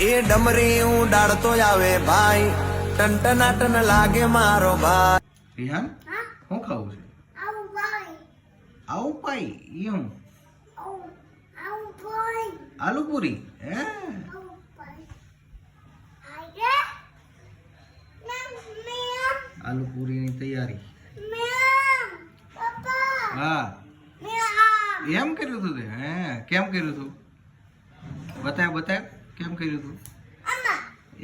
એ ડમરી ઉડાડતો આવે ભાઈ, ટનટનાટન લાગે મારો ભાઈ. રિહાન શું ખાવું છે? આવું પાઈ એમ આલુ પૂરી હે? આલુ પૂરીની તૈયારી. હા એમ કર્યું તું તે? હે કેમ કર્યું તું? બતાવ કેમ કર્યું તું?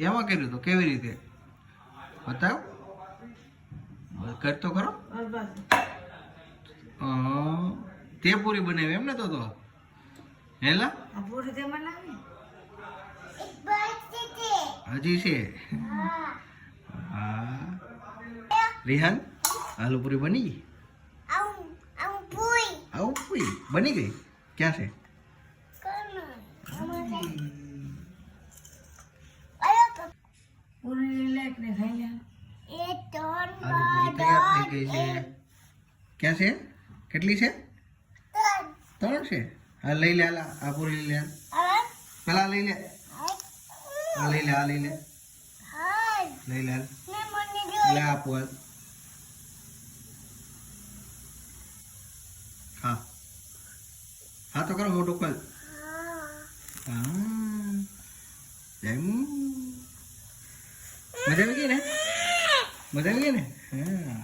એમાં કર્યું તું કેવી રીતે? બતાવ, કરતો ખરો. તે પૂરી બનાવી એમ ને? તો હેલા હજી છે. હા રિહાન આલુ પૂરી બની ગઈ? આવું પૂરી બની ગઈ? ક્યાં છે? તૈયાર થઈ ગઈ છે. ક્યાં છે? કેટલી છે? 3 છે. હા લઈ લે, આ પૂરી લઈ લે. પેલા લઈ લે, આ લઈ લે, લઈ લે, લે આપો. હા હા તો કરો, મોટું ખોલ. હા મજા આવી ગઈ ને? મજા આવી ગઈ ને? હા